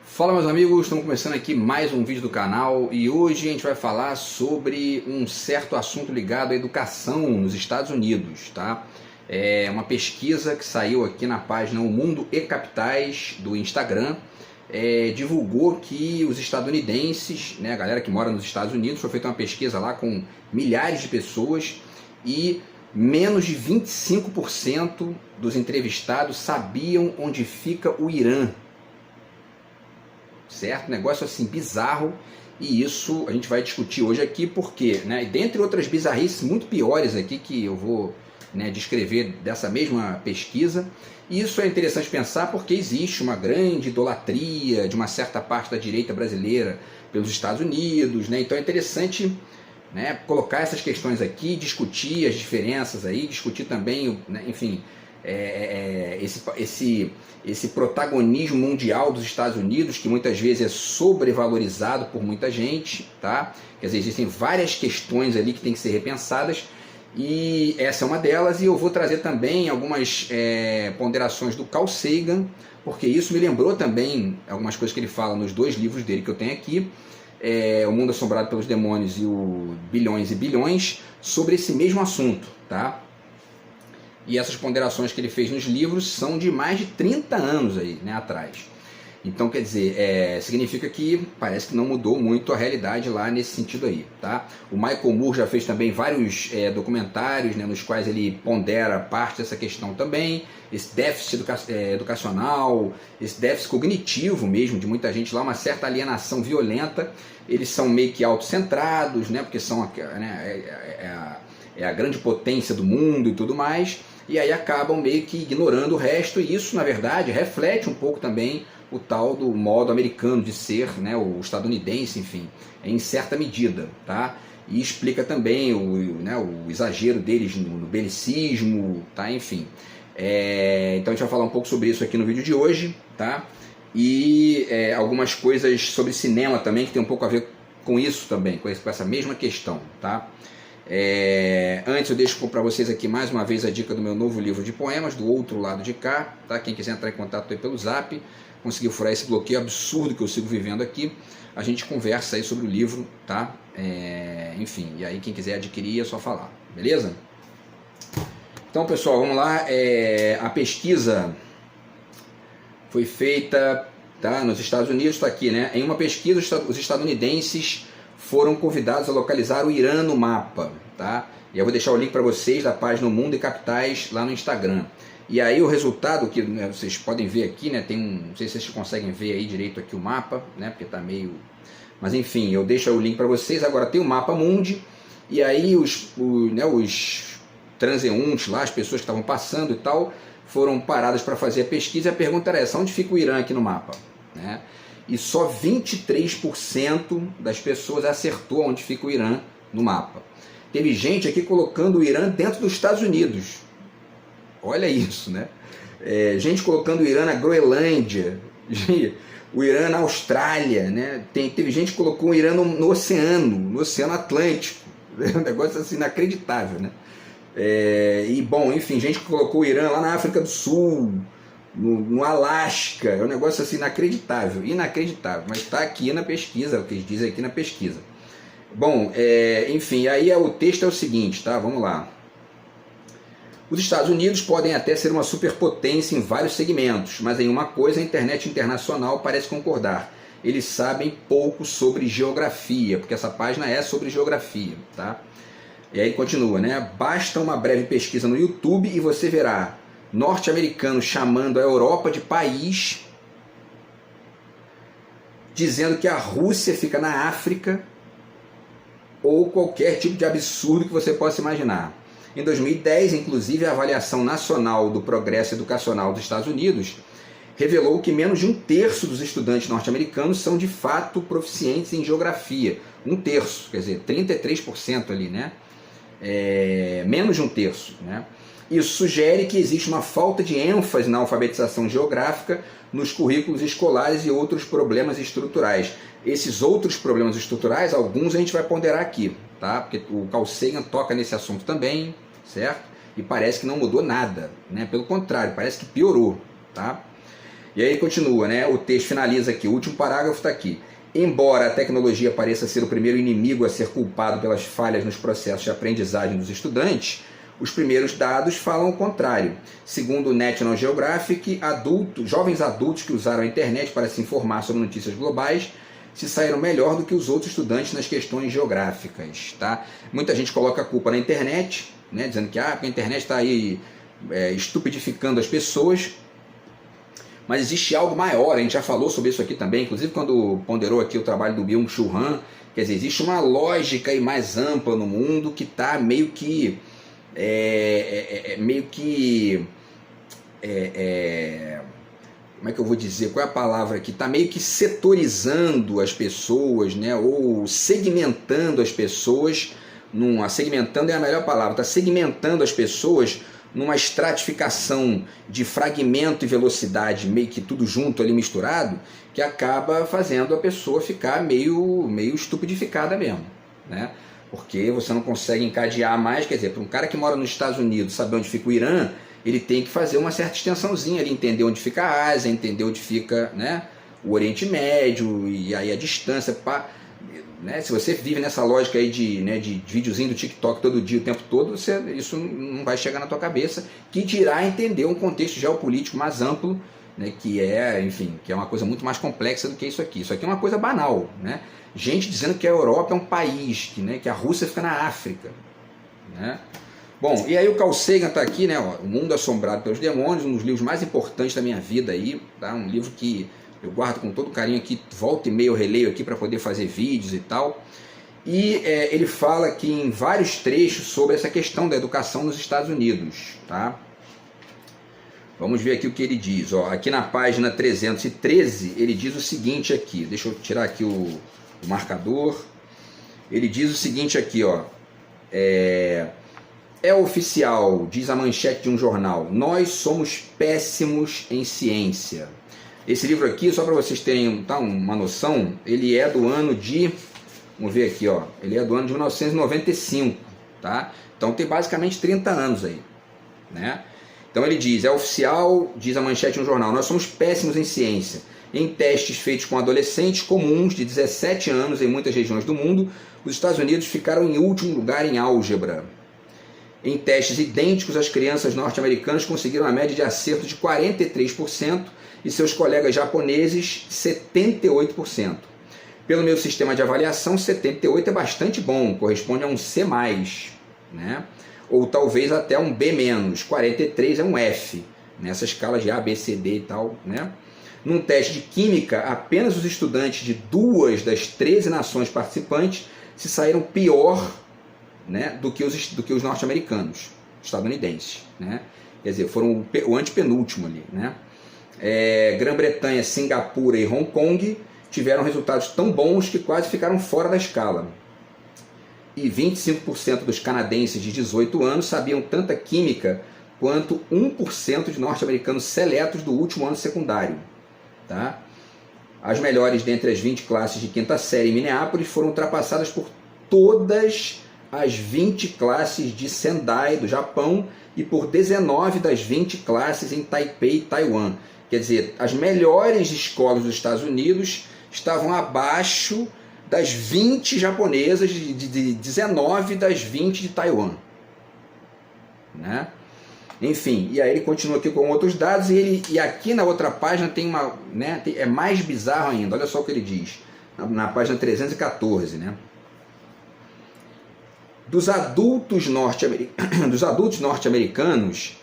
Fala, meus amigos, estamos começando aqui mais um vídeo do canal e hoje a gente vai falar sobre um certo assunto ligado à educação nos Estados Unidos, tá? É uma pesquisa que saiu aqui na página O Mundo e Capitais do Instagram, divulgou que os estadunidenses, né, a galera que mora nos Estados Unidos, foi feita uma pesquisa lá com milhares de pessoas e menos de 25% dos entrevistados sabiam onde fica o Irã. Certo? Negócio assim bizarro, e isso a gente vai discutir hoje aqui porque, né, dentre outras bizarrices muito piores aqui que eu vou, né, descrever dessa mesma pesquisa. Isso é interessante pensar porque existe uma grande idolatria de uma certa parte da direita brasileira pelos Estados Unidos, né? Então é interessante, né, colocar essas questões aqui, discutir as diferenças aí, discutir também, né, enfim, esse protagonismo mundial dos Estados Unidos, que muitas vezes é sobrevalorizado por muita gente, tá? Quer dizer, existem várias questões ali que têm que ser repensadas, e essa é uma delas, e eu vou trazer também algumas ponderações do Carl Sagan, porque isso me lembrou também algumas coisas que ele fala nos dois livros dele que eu tenho aqui, O Mundo Assombrado pelos Demônios e o Bilhões e Bilhões, sobre esse mesmo assunto, tá? E essas ponderações que ele fez nos livros são de mais de 30 anos aí, né, atrás. Então, quer dizer, significa que parece que não mudou muito a realidade lá nesse sentido aí, tá? O Michael Moore já fez também vários documentários, né, nos quais ele pondera parte dessa questão também, esse déficit educacional, esse déficit cognitivo mesmo de muita gente lá, uma certa alienação violenta. Eles são meio que autocentrados, né, porque são a grande potência do mundo e tudo mais, e aí acabam meio que ignorando o resto, e isso, na verdade, reflete um pouco também o tal do modo americano de ser, né, o estadunidense, enfim, em certa medida, tá? E explica também o exagero deles no belicismo, tá? Enfim. Então a gente vai falar um pouco sobre isso aqui no vídeo de hoje, tá? E algumas coisas sobre cinema também, que tem um pouco a ver com isso também, com essa mesma questão, tá? Antes eu deixo para vocês aqui mais uma vez a dica do meu novo livro de poemas, Do Outro Lado de Cá, tá? Quem quiser entrar em contato aí pelo Zap, conseguiu furar esse bloqueio absurdo que eu sigo vivendo aqui, a gente conversa aí sobre o livro, tá? Enfim, e aí quem quiser adquirir é só falar, beleza? Então, pessoal, vamos lá. A pesquisa foi feita, tá, nos Estados Unidos, está aqui, né? Em uma pesquisa, os estadunidenses foram convidados a localizar o Irã no mapa, tá? E eu vou deixar o link para vocês da página O Mundo e Capitais lá no Instagram. E aí o resultado que, né, vocês podem ver aqui, né? Não sei se vocês conseguem ver aí direito aqui o mapa, né? Porque tá meio... Mas enfim, eu deixo o link para vocês. Agora tem o mapa mundi, e aí os transeuntes lá, as pessoas que estavam passando e tal, foram paradas para fazer a pesquisa, e a pergunta era essa: onde fica o Irã aqui no mapa, né? E só 23% das pessoas acertou onde fica o Irã no mapa. Teve gente aqui colocando o Irã dentro dos Estados Unidos. Olha isso, né? Gente colocando o Irã na Groenlândia, o Irã na Austrália, né? Teve gente que colocou o Irã no Oceano Atlântico. É um negócio assim inacreditável, né? E bom, enfim, gente que colocou o Irã lá na África do Sul, no Alasca. É um negócio assim inacreditável, mas está aqui na pesquisa, o que eles dizem aqui na pesquisa. Bom, enfim, aí o texto é o seguinte, tá? Vamos lá. Os Estados Unidos podem até ser uma superpotência em vários segmentos, mas em uma coisa a internet internacional parece concordar: eles sabem pouco sobre geografia, porque essa página é sobre geografia, tá? E aí continua, né? Basta uma breve pesquisa no YouTube e você verá norte-americanos chamando a Europa de país, dizendo que a Rússia fica na África, ou qualquer tipo de absurdo que você possa imaginar. Em 2010, inclusive, a Avaliação Nacional do Progresso Educacional dos Estados Unidos revelou que menos de 1/3 dos estudantes norte-americanos são de fato proficientes em geografia. 1/3, quer dizer, 33% ali, né? Menos de 1/3, né? Isso sugere que existe uma falta de ênfase na alfabetização geográfica nos currículos escolares e outros problemas estruturais. Esses outros problemas estruturais, alguns a gente vai ponderar aqui, tá? Porque o Carl Sagan toca nesse assunto também, certo? E parece que não mudou nada, né? Pelo contrário, parece que piorou, tá? E aí continua, né? O texto finaliza aqui, o último parágrafo está aqui. Embora a tecnologia pareça ser o primeiro inimigo a ser culpado pelas falhas nos processos de aprendizagem dos estudantes, os primeiros dados falam o contrário. Segundo o National Geographic, jovens adultos que usaram a internet para se informar sobre notícias globais se saíram melhor do que os outros estudantes nas questões geográficas. Tá? Muita gente coloca a culpa na internet, né, dizendo que a internet está aí estupidificando as pessoas, mas existe algo maior, a gente já falou sobre isso aqui também, inclusive quando ponderou aqui o trabalho do Byung-Chul Han, quer dizer, existe uma lógica aí mais ampla no mundo que está meio que como é que eu vou dizer, qual é a palavra aqui? Está meio que setorizando as pessoas, né? Ou segmentando as pessoas, segmentando é a melhor palavra, está segmentando as pessoas numa estratificação de fragmento e velocidade, meio que tudo junto ali misturado, que acaba fazendo a pessoa ficar meio estupidificada mesmo, né? Porque você não consegue encadear mais, quer dizer, para um cara que mora nos Estados Unidos, saber onde fica o Irã, ele tem que fazer uma certa extensãozinha ali, entender onde fica a Ásia, entender onde fica, né, o Oriente Médio, e aí a distância, né, se você vive nessa lógica aí de videozinho do TikTok todo dia, o tempo todo, isso não vai chegar na tua cabeça, que dirá entender um contexto geopolítico mais amplo, né, que é uma coisa muito mais complexa do que isso aqui. Isso aqui é uma coisa banal, né? Gente dizendo que a Europa é um país, que a Rússia fica na África, né? Bom, e aí o Carl Sagan está aqui, né, ó, O Mundo Assombrado pelos Demônios, um dos livros mais importantes da minha vida aí, tá? Um livro que eu guardo com todo carinho aqui, volta e meia eu releio aqui para poder fazer vídeos e tal. E ele fala aqui em vários trechos sobre essa questão da educação nos Estados Unidos, tá? Vamos ver aqui o que ele diz. Ó, aqui na página 313, ele diz o seguinte aqui, deixa eu tirar aqui o marcador. Ele diz o seguinte aqui, ó, é oficial, diz a manchete de um jornal, nós somos péssimos em ciência. Esse livro aqui, só para vocês terem uma noção, ele é do ano de, vamos ver aqui, ó, ele é do ano de 1995, tá? Então tem basicamente 30 anos aí, né? Então ele diz, é oficial, diz a manchete de um jornal, nós somos péssimos em ciência. Em testes feitos com adolescentes comuns de 17 anos em muitas regiões do mundo, os Estados Unidos ficaram em último lugar em álgebra. Em testes idênticos, as crianças norte-americanas conseguiram a média de acerto de 43% e seus colegas japoneses 78%. Pelo meu sistema de avaliação, 78 é bastante bom, corresponde a um C+, né? Ou talvez até um B-, 43 é um F, nessa escala de A, B, C, D e tal, né? Num teste de química, apenas os estudantes de 2 das 13 nações participantes se saíram pior, né, do que os norte-americanos, estadunidenses, né? Quer dizer, foram o antepenúltimo ali, né? Grã-Bretanha, Singapura e Hong Kong tiveram resultados tão bons que quase ficaram fora da escala. E 25% dos canadenses de 18 anos sabiam tanta química quanto 1% de norte-americanos seletos do último ano secundário. Tá? As melhores dentre as 20 classes de quinta série em Minneapolis foram ultrapassadas por todas as 20 classes de Sendai, do Japão, e por 19 das 20 classes em Taipei, Taiwan. Quer dizer, as melhores escolas dos Estados Unidos estavam abaixo das 20 japonesas, de 19 das 20 de Taiwan, né? Enfim, e aí ele continua aqui com outros dados, e aqui na outra página tem uma, né, é mais bizarro ainda, olha só o que ele diz, na página 314, né? Dos adultos norte-americanos,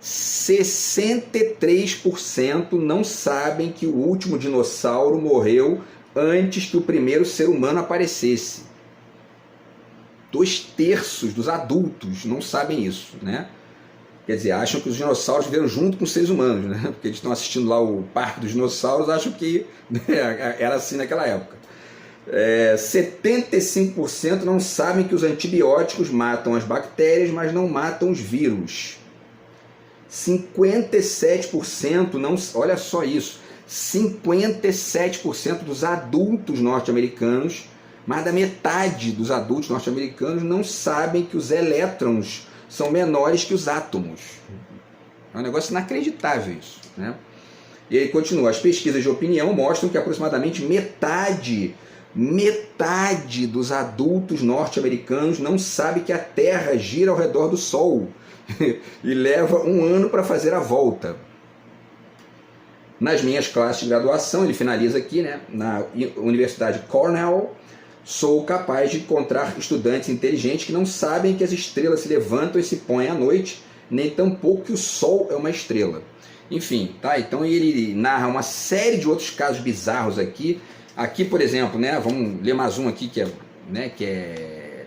63% não sabem que o último dinossauro morreu antes que o primeiro ser humano aparecesse. 2/3 dos adultos não sabem isso, né? Quer dizer, acham que os dinossauros viveram junto com os seres humanos, né? Porque eles estão assistindo lá o Parque dos Dinossauros, acham que era assim naquela época. 75% não sabem que os antibióticos matam as bactérias, mas não matam os vírus. 57% não, olha só isso, 57% dos adultos norte-americanos, mais da metade dos adultos norte-americanos não sabem que os elétrons são menores que os átomos. É um negócio inacreditável isso, né? E ele continua, as pesquisas de opinião mostram que aproximadamente metade dos adultos norte-americanos não sabe que a Terra gira ao redor do Sol e leva um ano para fazer a volta. Nas minhas classes de graduação, ele finaliza aqui, né, na Universidade Cornell, sou capaz de encontrar estudantes inteligentes que não sabem que as estrelas se levantam e se põem à noite, nem tampouco que o Sol é uma estrela. Enfim, tá? Então ele narra uma série de outros casos bizarros aqui. Aqui, por exemplo, né, vamos ler mais um aqui que é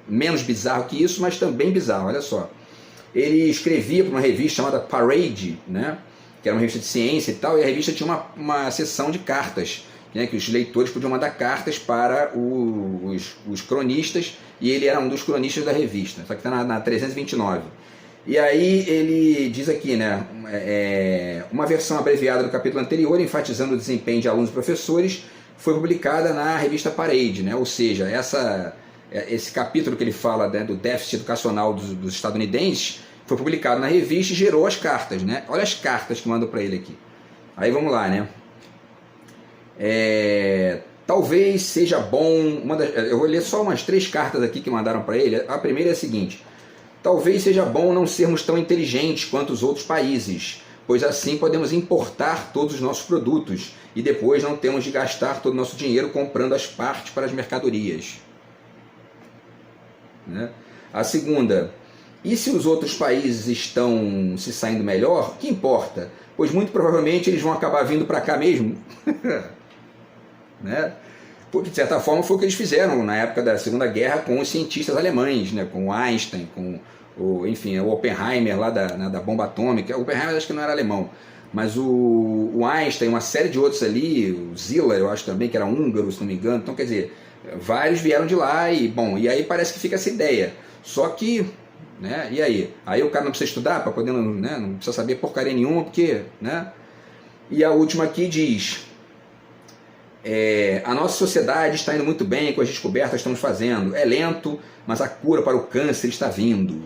menos bizarro que isso, mas também bizarro, olha só. Ele escrevia para uma revista chamada Parade, né, que era uma revista de ciência e tal, e a revista tinha uma seção de cartas, né, que os leitores podiam mandar cartas para os cronistas, e ele era um dos cronistas da revista, só que está na 329. E aí ele diz aqui, né, uma versão abreviada do capítulo anterior, enfatizando o desempenho de alunos e professores, foi publicada na revista Parade, né, ou seja, esse capítulo que ele fala, né, do déficit educacional dos estadunidenses, foi publicado na revista e gerou as cartas, né? Olha as cartas que mandam para ele aqui. Aí vamos lá, né? Talvez seja bom... eu vou ler só umas 3 cartas aqui que mandaram para ele. A primeira é a seguinte: talvez seja bom não sermos tão inteligentes quanto os outros países, pois assim podemos importar todos os nossos produtos e depois não temos de gastar todo o nosso dinheiro comprando as partes para as mercadorias. Né? A segunda: e se os outros países estão se saindo melhor, que importa? Pois muito provavelmente eles vão acabar vindo para cá mesmo. Né? Porque de certa forma foi o que eles fizeram na época da Segunda Guerra com os cientistas alemães, né? Com o Einstein, com o Oppenheimer lá da bomba atômica. O Oppenheimer acho que não era alemão, mas o Einstein, uma série de outros ali, o Ziller eu acho também que era húngaro, se não me engano. Então quer dizer, vários vieram de lá e aí parece que fica essa ideia. Só que, né, e aí? Aí o cara não precisa estudar para poder, né, não precisa saber porcaria nenhuma, porque, né? E a última aqui diz: a nossa sociedade está indo muito bem com as descobertas que estamos fazendo. É lento, mas a cura para o câncer está vindo.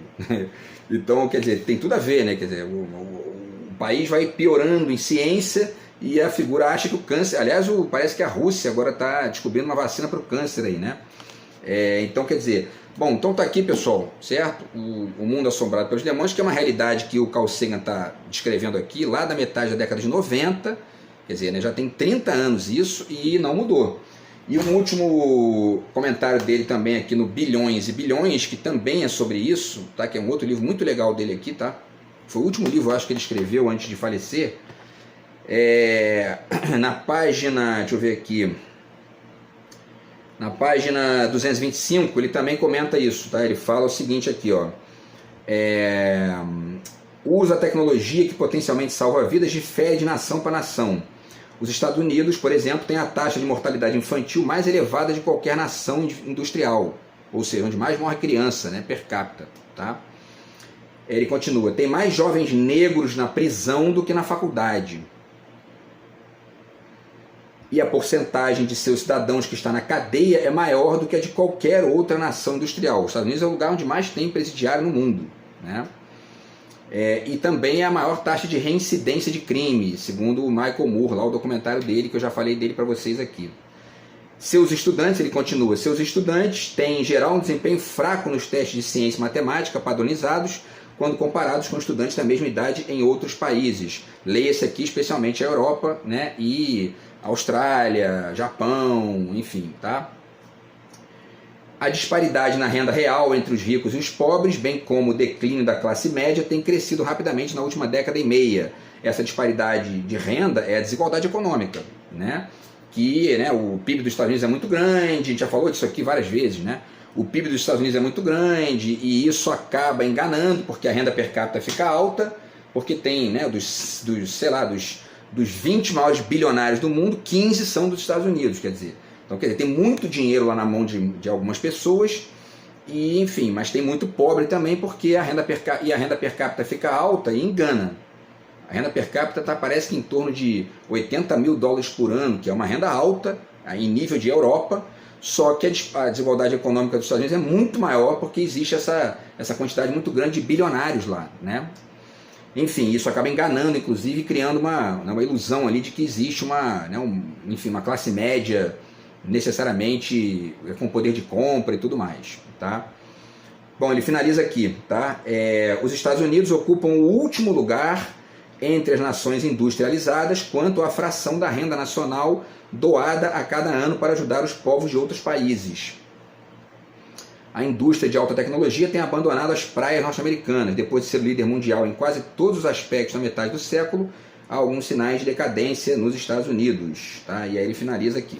Então, quer dizer, tem tudo a ver, né? Quer dizer, o país vai piorando em ciência e a figura acha que o câncer... Aliás, parece que a Rússia agora está descobrindo uma vacina para o câncer aí, né? Então, quer dizer... Bom, então tá aqui, pessoal, certo? O mundo assombrado pelos demônios, que é uma realidade que o Carl Sagan está descrevendo aqui, lá da metade da década de 90, quer dizer, né, já tem 30 anos isso e não mudou. E um último comentário dele também aqui no Bilhões e Bilhões, que também é sobre isso, tá? Que é um outro livro muito legal dele aqui, tá? Foi o último livro, eu acho, que ele escreveu antes de falecer. Na página, deixa eu ver aqui... Na página 225, ele também comenta isso, tá? Ele fala o seguinte aqui, ó. Usa a tecnologia que potencialmente salva vidas, difere de nação para nação. Os Estados Unidos, por exemplo, têm a taxa de mortalidade infantil mais elevada de qualquer nação industrial, ou seja, onde mais morre criança, né, per capita, tá? Ele continua: tem mais jovens negros na prisão do que na faculdade. E a porcentagem de seus cidadãos que está na cadeia é maior do que a de qualquer outra nação industrial. Os Estados Unidos é o lugar onde mais tem presidiário no mundo, né? E também é a maior taxa de reincidência de crime, segundo o Michael Moore, lá o documentário dele, que eu já falei dele para vocês aqui. Seus estudantes, ele continua, seus estudantes têm em geral um desempenho fraco nos testes de ciência e matemática padronizados, quando comparados com estudantes da mesma idade em outros países. Leia-se aqui especialmente a Europa, né, e Austrália, Japão, enfim, tá? A disparidade na renda real entre os ricos e os pobres, bem como o declínio da classe média, tem crescido rapidamente na última década e meia. Essa disparidade de renda é a desigualdade econômica, né? Que, né, o PIB dos Estados Unidos é muito grande, a gente já falou disso aqui várias vezes, né? O PIB dos Estados Unidos é muito grande e isso acaba enganando, porque a renda per capita fica alta, porque tem, né, dos 20 maiores bilionários do mundo, 15 são dos Estados Unidos, quer dizer. Então, quer dizer, tem muito dinheiro lá na mão de algumas pessoas, e, enfim, mas tem muito pobre também, porque a renda per capita fica alta e engana. A renda per capita parece que em torno de $80 mil por ano, que é uma renda alta, em nível de Europa, só que a desigualdade econômica dos Estados Unidos é muito maior, porque existe essa quantidade muito grande de bilionários lá, né? enfim, isso acaba enganando, inclusive, criando uma ilusão ali de que existe uma classe média necessariamente com poder de compra e tudo mais, tá? Bom, ele finaliza aqui, tá? Os Estados Unidos ocupam o último lugar entre as nações industrializadas quanto à fração da renda nacional doada a cada ano para ajudar os povos de outros países. A indústria de alta tecnologia tem abandonado as praias norte-americanas. Depois de ser líder mundial em quase todos os aspectos na metade do século, há alguns sinais de decadência nos Estados Unidos. Tá? E aí ele finaliza aqui.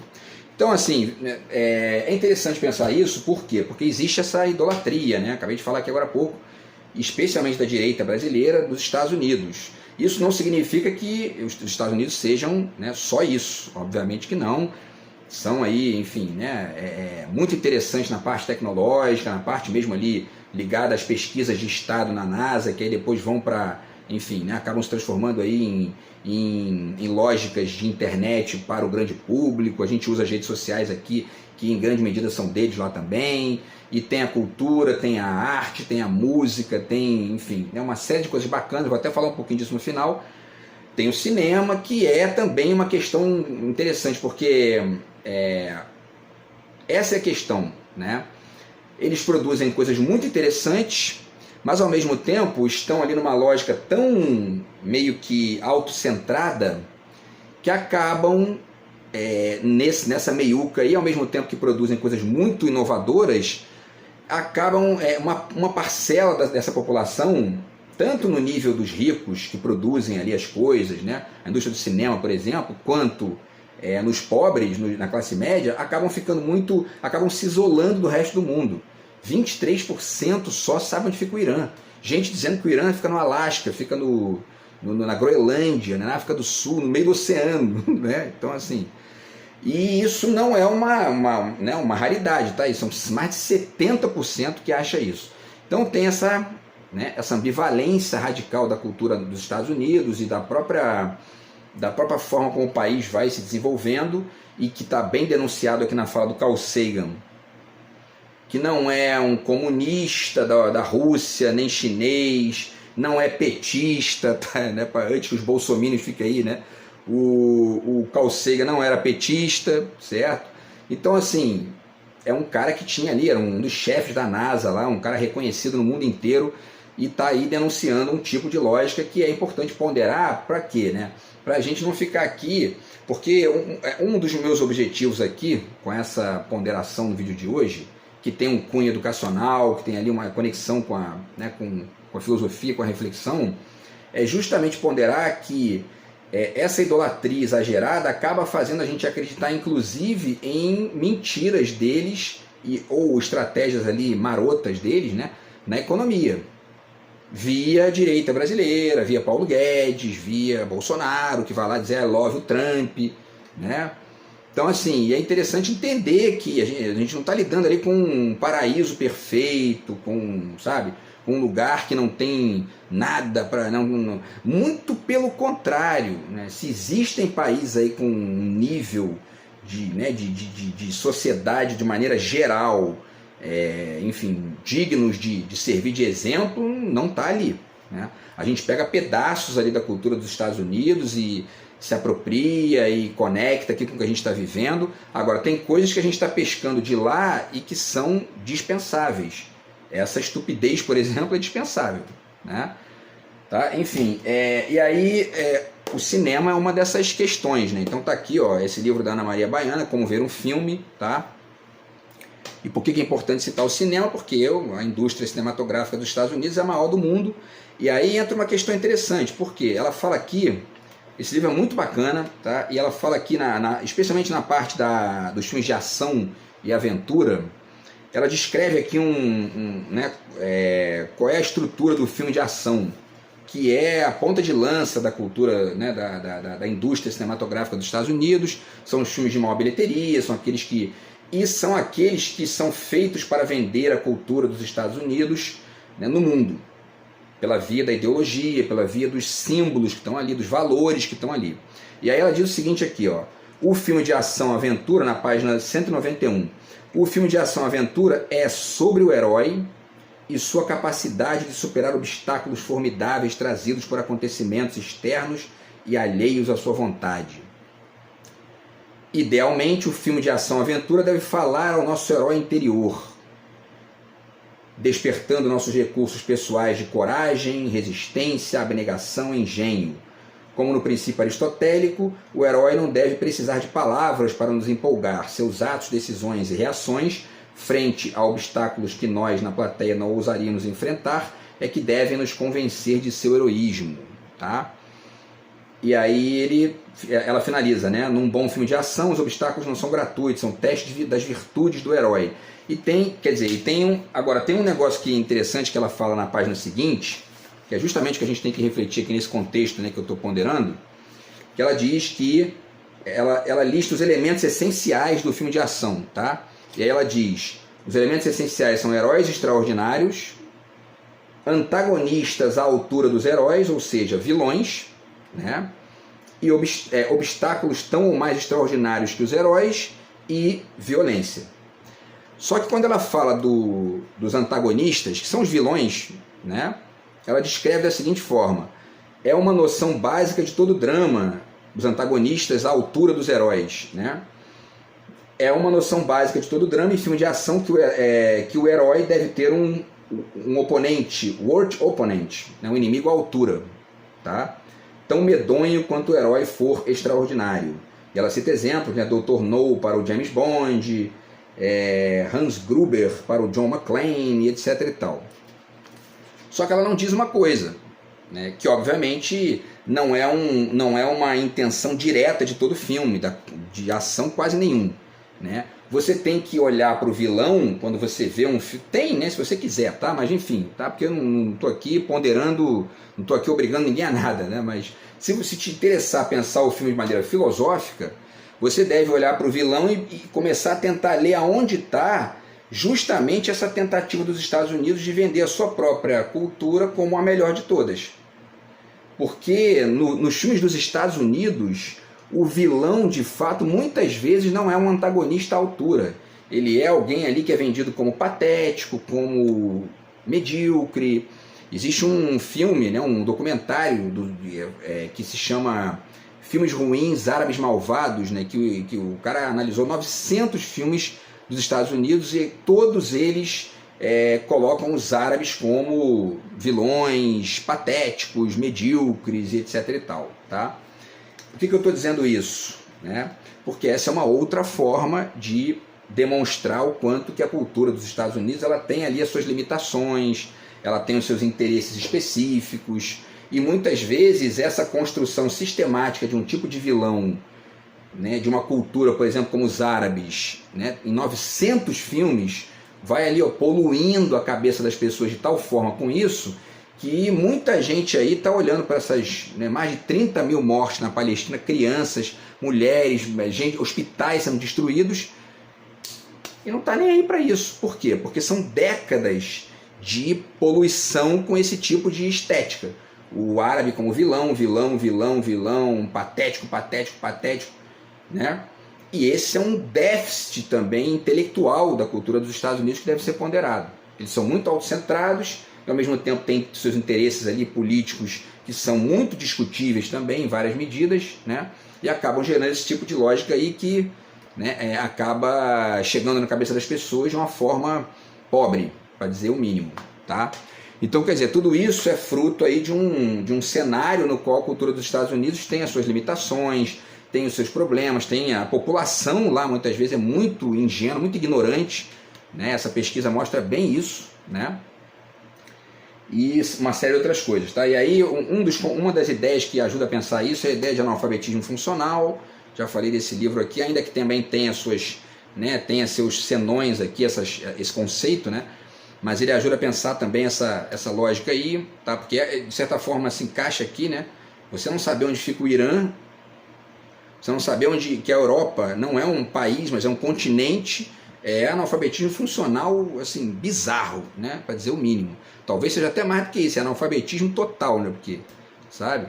Então, assim, é interessante pensar isso, por quê? Porque existe essa idolatria, né? Acabei de falar aqui agora há pouco, especialmente da direita brasileira, dos Estados Unidos. Isso não significa que os Estados Unidos sejam, né, só isso, obviamente que não. São aí, enfim, né, muito interessantes na parte tecnológica, na parte mesmo ali ligada às pesquisas de Estado na NASA, que aí depois vão para, enfim, né, acabam se transformando aí em lógicas de internet para o grande público. A gente usa as redes sociais aqui, que em grande medida são deles lá também, e tem a cultura, tem a arte, tem a música, tem, enfim, né, uma série de coisas bacanas. Vou até falar um pouquinho disso no final. Tem o cinema, que é também uma questão interessante, porque essa é a questão, né? Eles produzem coisas muito interessantes, mas ao mesmo tempo estão ali numa lógica tão meio que autocentrada que acabam nessa meiuca aí, ao mesmo tempo que produzem coisas muito inovadoras, acabam uma parcela dessa população, tanto no nível dos ricos que produzem ali as coisas, né? A indústria do cinema, por exemplo, quanto nos pobres, na classe média, acabam se isolando do resto do mundo. 23% só sabe onde fica o Irã. Gente dizendo que o Irã fica no Alasca, fica na Groenlândia, né? Na África do Sul, no meio do oceano, né? Então, assim, e isso não é uma raridade, tá? São mais de 70% que acha isso. Então tem essa ambivalência radical da cultura dos Estados Unidos e da própria forma como o país vai se desenvolvendo, e que está bem denunciado aqui na fala do Carl Sagan, que não é um comunista da Rússia, nem chinês, não é petista, tá, né? Antes que os bolsominions fiquem aí, né? O Carl Sagan não era petista, certo? Então, assim, é um cara que tinha ali, era um dos chefes da NASA lá, um cara reconhecido no mundo inteiro, e está aí denunciando um tipo de lógica que é importante ponderar. Para quê, né? Para a gente não ficar aqui, porque um dos meus objetivos aqui, com essa ponderação no vídeo de hoje, que tem um cunho educacional, que tem ali uma conexão com a filosofia, com a reflexão, é justamente ponderar que essa idolatria exagerada acaba fazendo a gente acreditar, inclusive, em mentiras deles ou estratégias ali marotas deles, né, na economia. Via direita brasileira, via Paulo Guedes, via Bolsonaro, que vai lá dizer I love o Trump, né? Então, assim, é interessante entender que a gente não está lidando ali com um paraíso perfeito, com um lugar que não tem nada para... Muito pelo contrário, né? Se existem países aí com um nível de sociedade de maneira geral, enfim, dignos de servir de exemplo, não está ali, né? A gente pega pedaços ali da cultura dos Estados Unidos e se apropria e conecta aqui com o que a gente está vivendo. Agora, tem coisas que a gente está pescando de lá e que são dispensáveis. Essa estupidez, por exemplo, é dispensável, né? Tá? Enfim, e aí o cinema é uma dessas questões, né? Então tá aqui, ó, esse livro da Ana Maria Baiana, Como Ver um Filme, tá? E por que é importante citar o cinema? Porque a indústria cinematográfica dos Estados Unidos é a maior do mundo. E aí entra uma questão interessante, porque ela fala aqui, esse livro é muito bacana, tá? E ela fala aqui, especialmente na parte dos filmes de ação e aventura, ela descreve aqui qual é a estrutura do filme de ação, que é a ponta de lança da cultura, né, da indústria cinematográfica dos Estados Unidos. São os filmes de maior bilheteria, são aqueles que são feitos para vender a cultura dos Estados Unidos, né, no mundo, pela via da ideologia, pela via dos símbolos que estão ali, dos valores que estão ali. E aí ela diz o seguinte aqui, ó: o filme de ação-aventura, na página 191, o filme de ação-aventura é sobre o herói, e sua capacidade de superar obstáculos formidáveis trazidos por acontecimentos externos e alheios à sua vontade. Idealmente, o filme de ação-aventura deve falar ao nosso herói interior, despertando nossos recursos pessoais de coragem, resistência, abnegação e engenho. Como no princípio aristotélico, o herói não deve precisar de palavras para nos empolgar. Seus atos, decisões e reações, frente a obstáculos que nós, na plateia, não ousaríamos enfrentar, é que devem nos convencer de seu heroísmo. Tá? E aí ela finaliza, né? Num bom filme de ação, os obstáculos não são gratuitos, são testes das virtudes do herói. Agora tem um negócio que é interessante que ela fala na página seguinte, que é justamente o que a gente tem que refletir aqui nesse contexto, né, que eu estou ponderando, que ela diz que ela lista os elementos essenciais do filme de ação, tá? E aí ela diz, os elementos essenciais são heróis extraordinários, antagonistas à altura dos heróis, ou seja, vilões, né? E obstáculos tão ou mais extraordinários que os heróis e violência. Só que quando ela fala dos antagonistas, que são os vilões, né? Ela descreve da seguinte forma: é uma noção básica de todo drama, os antagonistas à altura dos heróis, né? É uma noção básica de todo drama e filme de ação que o herói deve ter um oponente, world opponent, né? Um inimigo à altura, tá? Tão medonho quanto o herói for extraordinário. E ela cita exemplos, né? Dr. No para o James Bond, Hans Gruber para o John McClane, etc. e tal. Só que ela não diz uma coisa, né? Que obviamente não é uma intenção direta de todo filme, de ação quase nenhum, né? Você tem que olhar para o vilão quando você vê um filme. Tem, né? Se você quiser, tá? Mas enfim, tá? Porque eu não estou aqui ponderando, não estou aqui obrigando ninguém a nada, né? Mas se você te interessar a pensar o filme de maneira filosófica, você deve olhar para o vilão e começar a tentar ler aonde está justamente essa tentativa dos Estados Unidos de vender a sua própria cultura como a melhor de todas. Porque nos filmes dos Estados Unidos, o vilão, de fato, muitas vezes não é um antagonista à altura. Ele é alguém ali que é vendido como patético, como medíocre. Existe um filme, né, um documentário que se chama Filmes Ruins, Árabes Malvados, né, que o cara analisou 900 filmes dos Estados Unidos e todos eles colocam os árabes como vilões, patéticos, medíocres, etc. e tal, tá? Por que eu estou dizendo isso? Né? Porque essa é uma outra forma de demonstrar o quanto que a cultura dos Estados Unidos ela tem ali as suas limitações, ela tem os seus interesses específicos, e muitas vezes essa construção sistemática de um tipo de vilão, né, de uma cultura, por exemplo, como os árabes, né, em 900 filmes, vai ali poluindo a cabeça das pessoas de tal forma com isso, que muita gente aí está olhando para essas, né, mais de 30 mil mortes na Palestina, crianças, mulheres, gente, hospitais sendo destruídos, e não está nem aí para isso. Por quê? Porque são décadas de poluição com esse tipo de estética. O árabe como vilão, patético, né? E esse é um déficit também intelectual da cultura dos Estados Unidos que deve ser ponderado. Eles são muito autocentrados e ao mesmo tempo têm seus interesses ali políticos que são muito discutíveis também em várias medidas, né? E acabam gerando esse tipo de lógica aí que, né, acaba chegando na cabeça das pessoas de uma forma pobre, para dizer o mínimo, tá? Então, quer dizer, tudo isso é fruto aí de um cenário no qual a cultura dos Estados Unidos tem as suas limitações, tem os seus problemas, tem a população lá muitas vezes é muito ingênua, muito ignorante, né? Essa pesquisa mostra bem isso, né? E uma série de outras coisas, tá? E aí uma das ideias que ajuda a pensar isso é a ideia de analfabetismo funcional. Já falei desse livro aqui, ainda que também tenha suas, né, tenha seus senões aqui, esse conceito, né? Mas ele ajuda a pensar também essa lógica aí, tá? Porque de certa forma se encaixa aqui, né? Você não saber onde fica o Irã, você não saber que a Europa não é um país, mas é um continente, é analfabetismo funcional, assim, bizarro, né? Para dizer o mínimo. Talvez seja até mais do que isso, é analfabetismo total, né? Porque, sabe?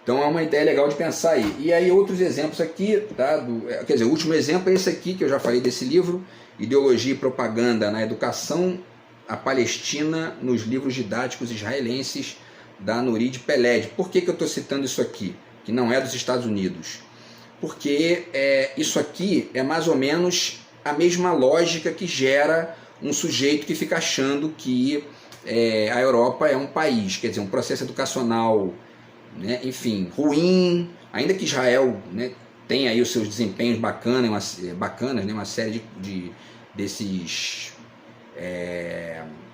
Então é uma ideia legal de pensar aí. E aí outros exemplos aqui, tá? Quer dizer, o último exemplo é esse aqui, que eu já falei desse livro, Ideologia e Propaganda na Educação, a Palestina nos livros didáticos israelenses da Nurid Peled. Por que eu estou citando isso aqui, que não é dos Estados Unidos? Porque isso aqui é mais ou menos a mesma lógica que gera um sujeito que fica achando que a Europa é um país, quer dizer, um processo educacional, né, enfim, ruim, ainda que Israel, né, tenha aí os seus desempenhos bacanas, né, uma série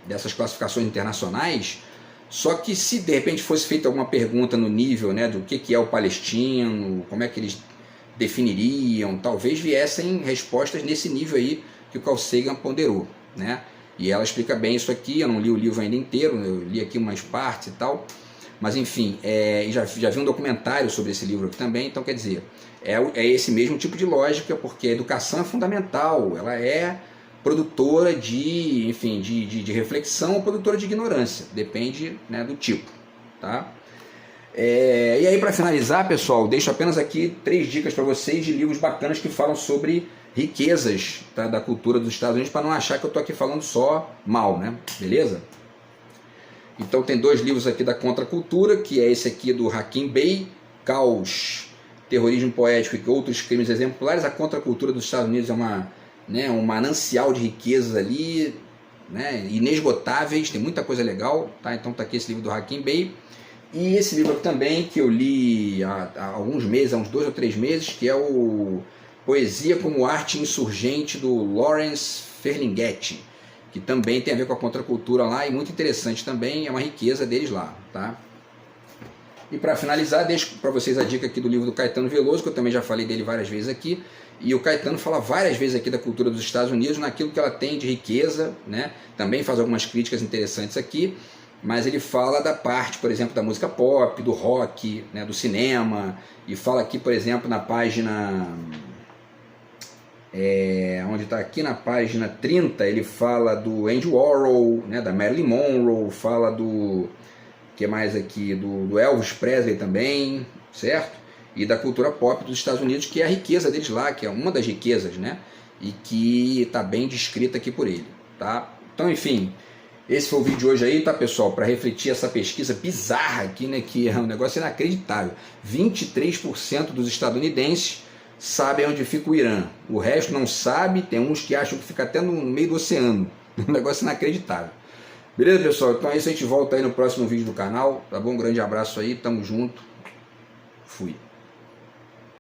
dessas classificações internacionais. Só que se de repente fosse feita alguma pergunta no nível, né, do que é o palestino, como é que eles definiriam, talvez viessem respostas nesse nível aí que o Carl Sagan ponderou, né? E ela explica bem isso aqui. Eu não li o livro ainda inteiro, eu li aqui umas partes e tal, mas enfim, já vi um documentário sobre esse livro aqui também. Então, quer dizer, é esse mesmo tipo de lógica, porque a educação é fundamental, ela é produtora de, enfim, de reflexão ou produtora de ignorância, depende, né, do tipo, tá? E aí, para finalizar, pessoal, deixo apenas aqui 3 dicas para vocês de livros bacanas que falam sobre riquezas, tá, da cultura dos Estados Unidos, para não achar que eu estou aqui falando só mal, né? Beleza? Então tem 2 livros aqui da contracultura, que é esse aqui do Hakim Bey, Caos, Terrorismo Poético e Outros Crimes Exemplares. A contracultura dos Estados Unidos é um manancial de riquezas ali, né, inesgotáveis, tem muita coisa legal, tá? Então tá aqui esse livro do Hakim Bey. E esse livro aqui também, que eu li há alguns meses, há uns 2 ou 3 meses, que é o Poesia como Arte Insurgente, do Lawrence Ferlinghetti, que também tem a ver com a contracultura lá, e muito interessante também, é uma riqueza deles lá, tá? E para finalizar, deixo para vocês a dica aqui do livro do Caetano Veloso, que eu também já falei dele várias vezes aqui, e o Caetano fala várias vezes aqui da cultura dos Estados Unidos, naquilo que ela tem de riqueza, né? Também faz algumas críticas interessantes aqui, mas ele fala da parte, por exemplo, da música pop, do rock, né, do cinema, e fala aqui, por exemplo, na página... onde está aqui na página 30, ele fala do Andy Warhol, né, da Marilyn Monroe, fala do... que mais aqui? Do Elvis Presley também, certo? E da cultura pop dos Estados Unidos, que é a riqueza deles lá, que é uma das riquezas, né? E que está bem descrita aqui por ele, tá? Então, enfim... Esse foi o vídeo de hoje aí, tá, pessoal? Para refletir essa pesquisa bizarra aqui, né? Que é um negócio inacreditável. 23% dos estadunidenses sabem onde fica o Irã. O resto não sabe, tem uns que acham que fica até no meio do oceano. Um negócio inacreditável. Beleza, pessoal? Então é isso, a gente volta aí no próximo vídeo do canal, tá bom? Um grande abraço aí, tamo junto. Fui.